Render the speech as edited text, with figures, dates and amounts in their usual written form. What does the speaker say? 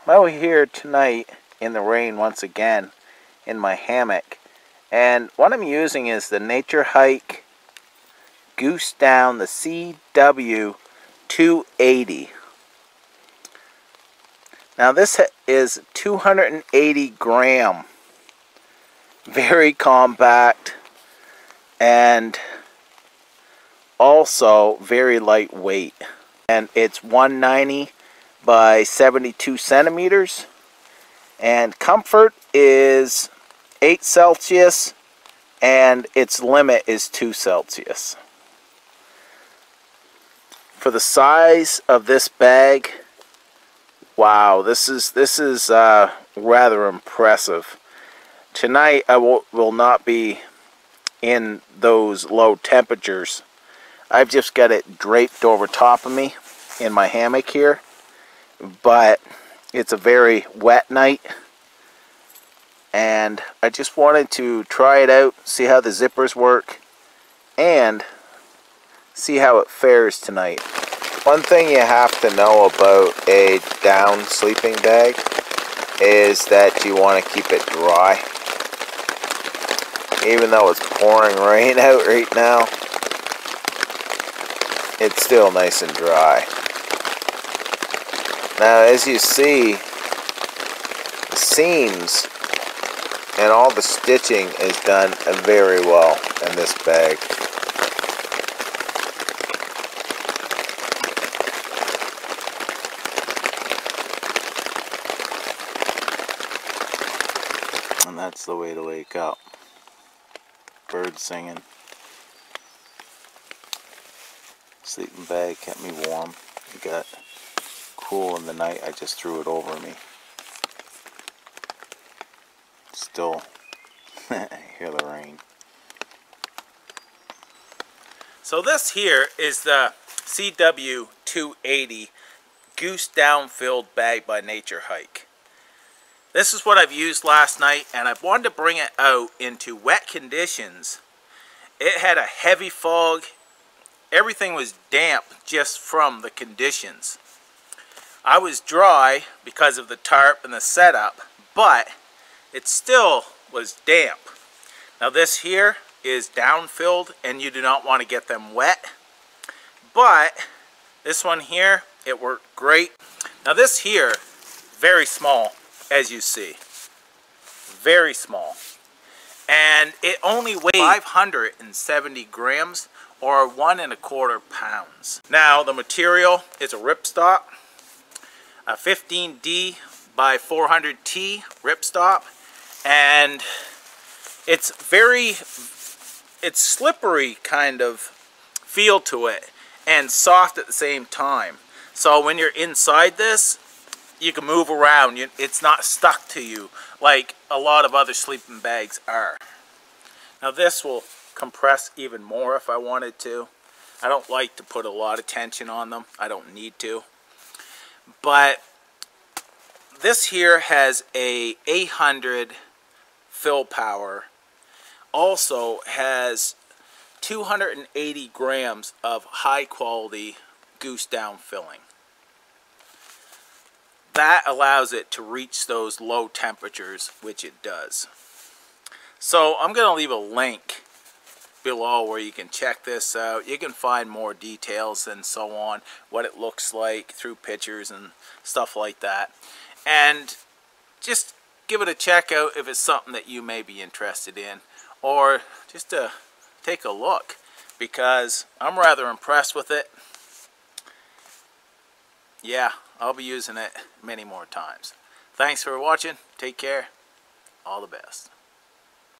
I'm out here tonight in the rain once again in my hammock, and what I'm using is the Naturehike Goose Down, the CW 280. Now this is 280 gram, very compact, and also very lightweight. And it's 190 by 72 centimeters. And comfort is 8 Celsius, and its limit is 2 Celsius. For the size of this bag, wow, this is rather impressive. Tonight I will not be in those low temperatures. I've just got it draped over top of me in my hammock here, but it's a very wet night, and I just wanted to try it out, see how the zippers work, and see how it fares tonight. One thing you have to know about a down sleeping bag is that you want to keep it dry. Even though it's pouring rain out right now, it's still nice and dry. Now, as you see, the seams and all the stitching is done very well in this bag. And that's the way to wake up. Birds singing. Sleeping bag kept me warm. It got cool in the night. I just threw it over me. Still hear the rain. So this here is the CW 280 Goose Down Filled Bag by Naturehike. This is what I've used last night, and I wanted to bring it out into wet conditions. It had a heavy fog. Everything was damp just from the conditions. I was dry because of the tarp and the setup, but it still was damp. Now this here is down filled, and you do not want to get them wet. But this one here, it worked great. Now this here, very small, as you see. Very small. And it only weighs 570 grams or 1¼ pounds. Now the material is a ripstop, a 15D by 400T ripstop, and it's slippery kind of feel to it and soft at the same time. So when you're inside this, you can move around. It's not stuck to you like a lot of other sleeping bags are. Now this will compress even more if I wanted to. I don't like to put a lot of tension on them. I don't need to. But this here has a 800 fill power. Also has 280 grams of high quality goose down filling. That allows it to reach those low temperatures, which it does. So I'm going to leave a link below where you can check this out. You can find more details and so on, what it looks like through pictures and stuff like that. And just give it a check out if it's something that you may be interested in, or just to take a look, because I'm rather impressed with it. Yeah, I'll be using it many more times. Thanks for watching. Take care. All the best.